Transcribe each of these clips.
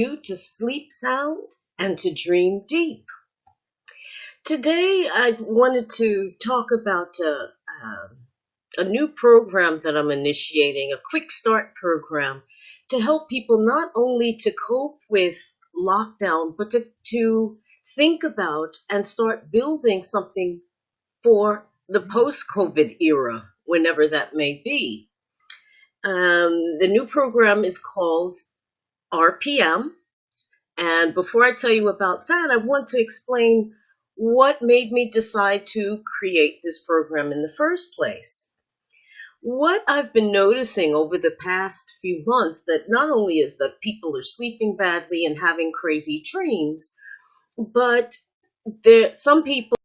you to sleep sound and to dream deep. Today, I wanted to talk about a new program that I'm initiating, a quick start program to help people not only to cope with lockdown, but to think about and start building something for the post-COVID era, whenever that may be. The new program is called RPM. And before I tell you about that, I want to explain what made me decide to create this program in the first place. What I've been noticing over the past few months that not only is that people are sleeping badly and having crazy dreams, but some people,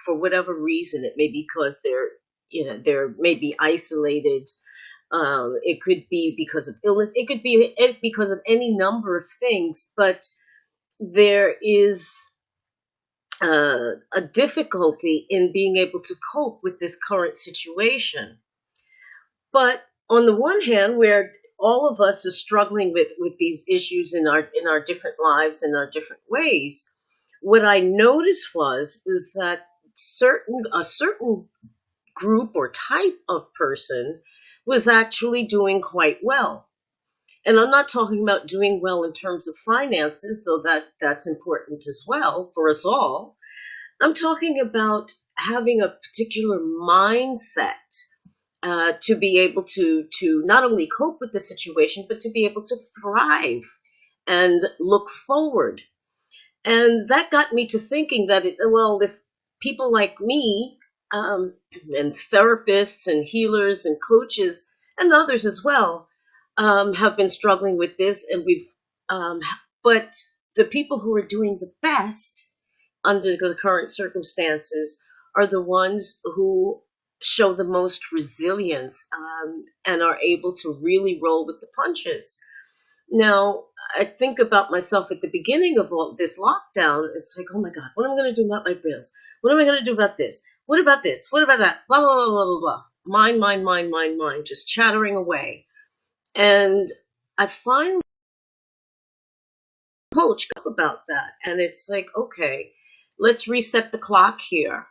for whatever reason, it may be because they're maybe isolated. It could be because of illness. It could be because of any number of things, but there is a difficulty in being able to cope with this current situation. But on the one hand, where all of us are struggling with these issues in our different lives in our different ways, what I noticed is that a certain group or type of person was actually doing quite well. And I'm not talking about doing well in terms of finances, though that's important as well for us all. I'm talking about having a particular mindset to be able to not only cope with the situation, but to be able to thrive and look forward. And that got me to thinking that, if people like me, and therapists and healers and coaches and others as well, have been struggling with this, and but the people who are doing the best under the current circumstances are the ones who show the most resilience, and are able to really roll with the punches. Now, I think about myself at the beginning of all this lockdown. It's like, oh my God, what am I going to do about my bills? What am I going to do about this? What about this? What about that? Blah, blah, blah, blah, blah, blah. Mind, just chattering away. And I finally coach up about that. And it's like, okay, let's reset the clock here.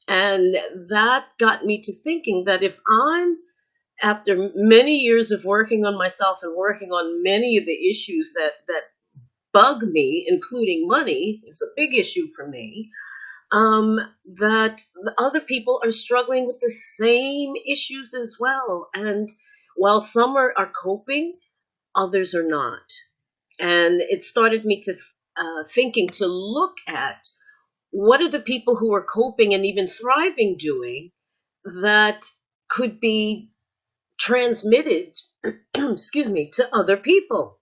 And that got me to thinking that if after many years of working on myself and working on many of the issues that bug me, including money, it's a big issue for me, that other people are struggling with the same issues as well. And while some are coping, others are not. And it started me to thinking to look at what are the people who are coping and even thriving doing that could be transmitted, excuse me, to other people.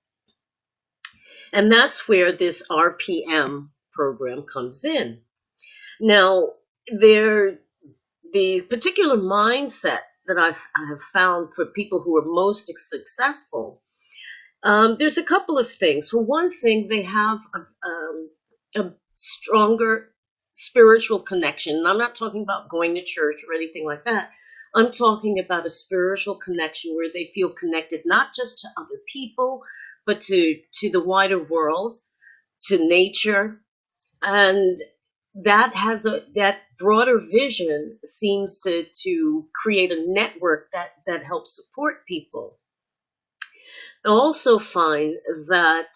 And that's where this RPM program comes in. Now, the particular mindset that I have found for people who are most successful, there's a couple of things. For one thing, they have a stronger spiritual connection. And I'm not talking about going to church or anything like that. I'm talking about a spiritual connection where they feel connected not just to other people, but to the wider world, to nature. And that broader vision seems to create a network that helps support people. I also find that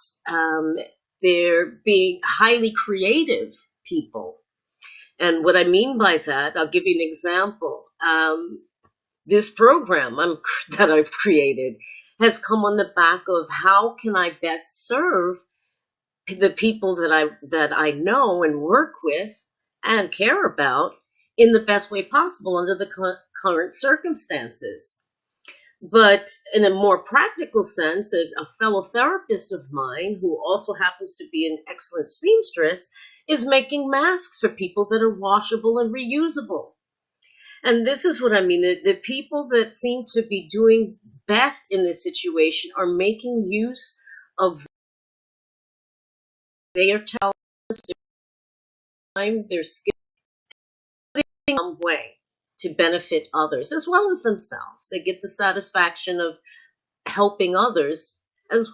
they're being highly creative people. And what I mean by that, I'll give you an example. This program that I've created has come on the back of how can I best serve the people that I know and work with and care about in the best way possible under the current circumstances. But in a more practical sense, a fellow therapist of mine, who also happens to be an excellent seamstress, is making masks for people that are washable and reusable. And this is what I mean. The people that seem to be doing best in this situation are making use of their talents, their time, their skill, in some way to benefit others as well as themselves. They get the satisfaction of helping others as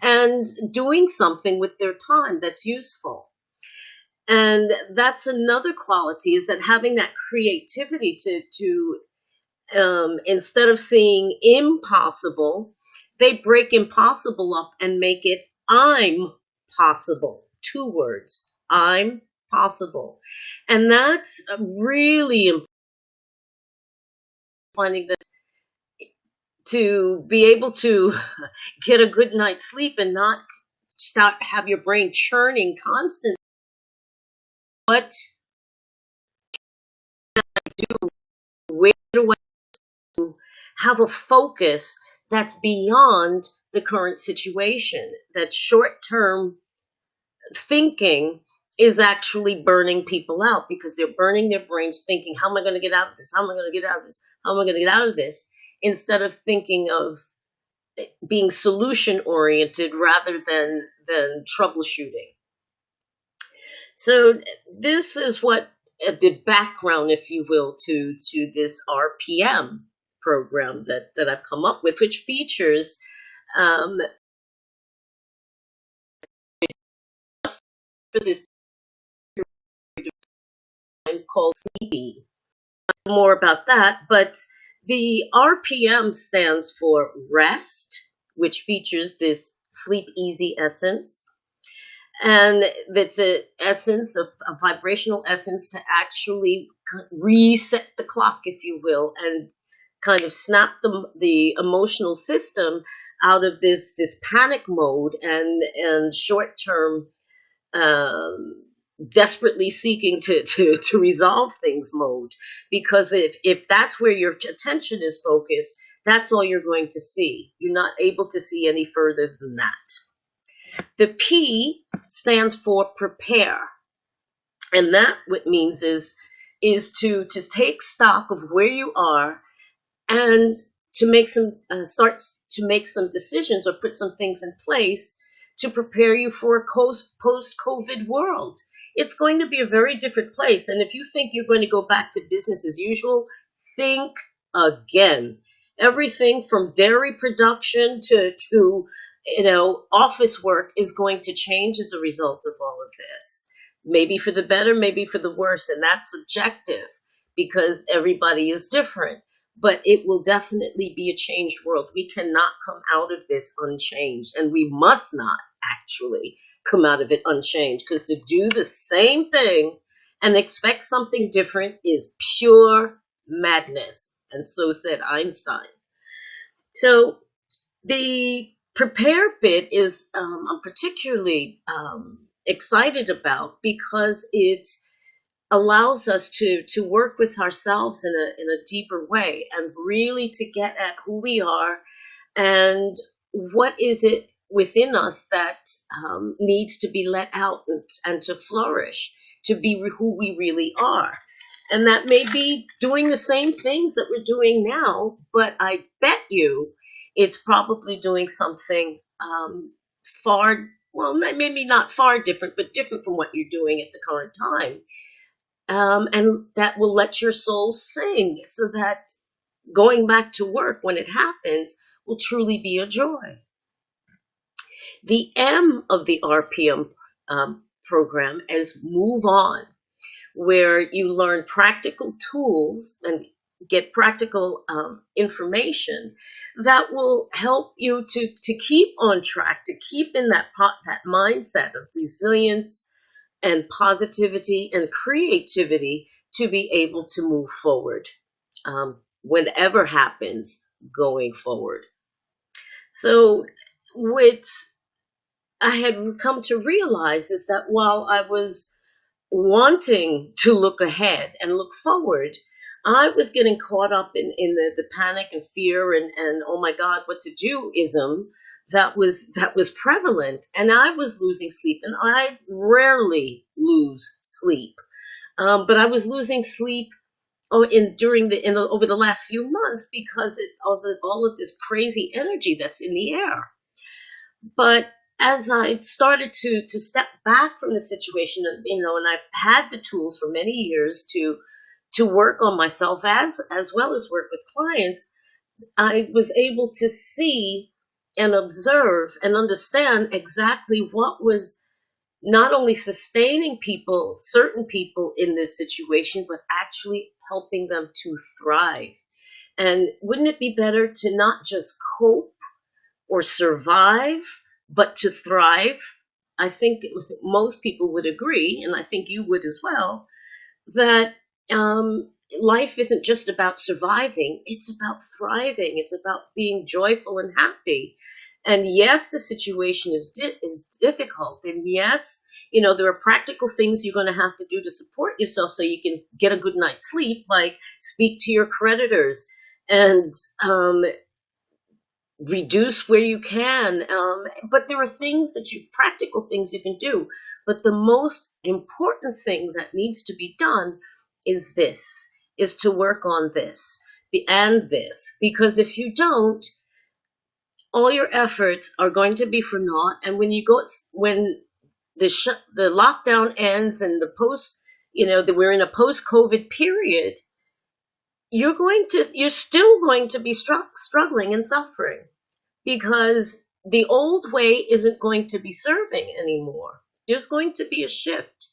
and doing something with their time that's useful. And that's another quality, is that having that creativity to instead of seeing impossible, they break impossible up and make it I'm possible. Two words, I'm possible. And that's really important, finding that to be able to get a good night's sleep and not start have your brain churning constantly. What do where do I have a focus that's beyond the current situation? That short term thinking is actually burning people out, because they're burning their brains thinking, how am I going to get out of this? How am I going to get out of this? How am I going to get out of this? Instead of thinking of being solution oriented rather than troubleshooting. So this is what the background, if you will, to this RPM program that I've come up with, which features um, for this time called Sleepy. More about that, but the RPM stands for rest, which features this sleep easy essence. And that's a vibrational essence to actually reset the clock, if you will, and kind of snap the emotional system out of this panic mode and short term desperately seeking to resolve things mode. Because if that's where your attention is focused, that's all you're going to see. You're not able to see any further than that. The P stands for prepare. And that what means is to take stock of where you are, and to make some start to make some decisions or put some things in place to prepare you for a post-COVID world. It's going to be a very different place. And if you think you're going to go back to business as usual, think again. Everything from dairy production to office work is going to change as a result of all of this. Maybe for the better, maybe for the worse, and that's subjective because everybody is different. But it will definitely be a changed world. We cannot come out of this unchanged, and we must not actually come out of it unchanged, because to do the same thing and expect something different is pure madness. And so said Einstein. So the prepare bit is I'm particularly excited about, because it allows us to work with ourselves in a deeper way, and really to get at who we are and what is it within us that needs to be let out and to flourish, to be who we really are. And that may be doing the same things that we're doing now, but I bet you it's probably doing something far, well, maybe not far different, but different from what you're doing at the current time. And that will let your soul sing, so that going back to work when it happens will truly be a joy. The M of the RPM program is move on, where you learn practical tools and get practical information that will help you to keep on track, to keep in that mindset of resilience and positivity and creativity, to be able to move forward, whatever happens going forward. So what I had come to realize is that while I was wanting to look ahead and look forward, I was getting caught up in the panic and fear and oh my God, what to do ism that was prevalent, and I was losing sleep, and I rarely lose sleep, but I was losing sleep over the last few months because of all of this crazy energy that's in the air. But as I started to step back from the situation, and I've had the tools for many years to work on myself as well as work with clients, I was able to see and observe and understand exactly what was not only sustaining people, certain people in this situation, but actually helping them to thrive. And wouldn't it be better to not just cope or survive, but to thrive? I think most people would agree, and I think you would as well, that life isn't just about surviving, it's about thriving. It's about being joyful and happy. And yes, the situation is difficult. And yes, there are practical things you're going to have to do to support yourself so you can get a good night's sleep, like speak to your creditors and reduce where you can. But there are practical things you can do. But the most important thing that needs to be done is to work on this and this. Because if you don't, all your efforts are going to be for naught. And when the lockdown ends and we're in a post-COVID period, you're still going to be struggling and suffering, because the old way isn't going to be serving anymore. There's going to be a shift.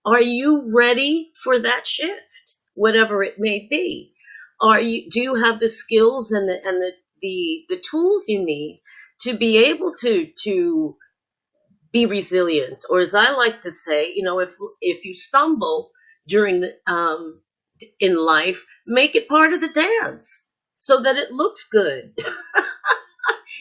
Are you ready for that shift, whatever it may be? Do you have the skills and the tools you need to be able to be resilient? Or, as I like to say, if you stumble during in life, make it part of the dance so that it looks good.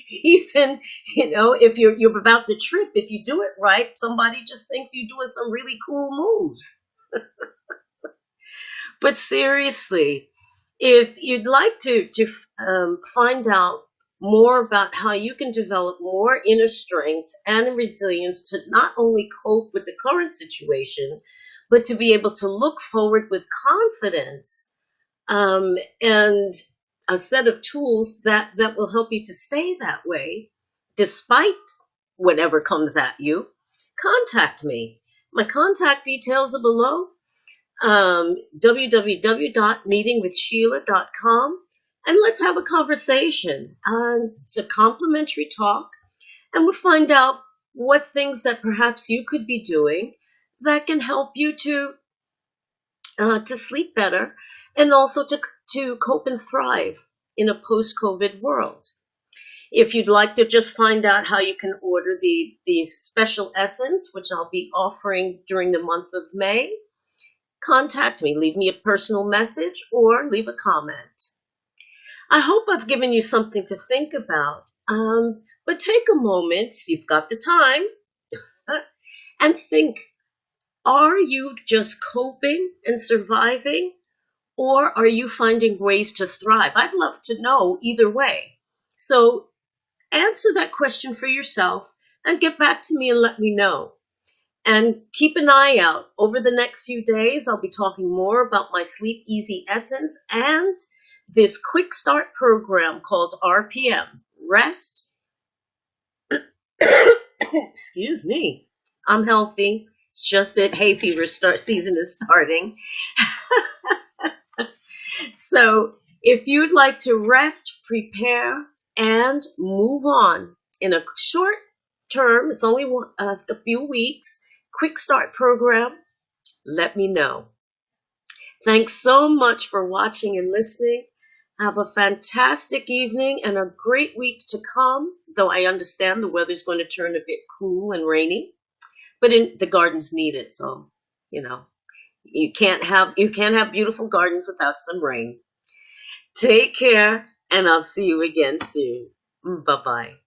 Even, if you're about to trip, if you do it right, somebody just thinks you're doing some really cool moves. But seriously, if you'd like to find out more about how you can develop more inner strength and resilience to not only cope with the current situation, but to be able to look forward with confidence, and a set of tools that will help you to stay that way despite whatever comes at you, contact me. My contact details are below. www.meetingwithsheila.com, and let's have a conversation. It's a complimentary talk, and we'll find out what things that perhaps you could be doing that can help you to sleep better, and also to cope and thrive in a post-COVID world. If you'd like to just find out how you can order the special essence, which I'll be offering during the month of May, contact me. Leave me a personal message or leave a comment. I hope I've given you something to think about. But take a moment, you've got the time, and think, are you just coping and surviving? Or are you finding ways to thrive? I'd love to know either way. So answer that question for yourself and get back to me and let me know. And keep an eye out. Over the next few days, I'll be talking more about my Sleep Easy Essence and this quick start program called RPM. Rest. Excuse me. I'm healthy. It's just that hay fever season is starting. So if you'd like to rest, prepare, and move on in a short term, it's only a few weeks, quick start program, let me know. Thanks so much for watching and listening. Have a fantastic evening and a great week to come, though I understand the weather's going to turn a bit cool and rainy, but the gardens need it, so, you can't have beautiful gardens without some rain. Take care, and I'll see you again soon. Bye-bye.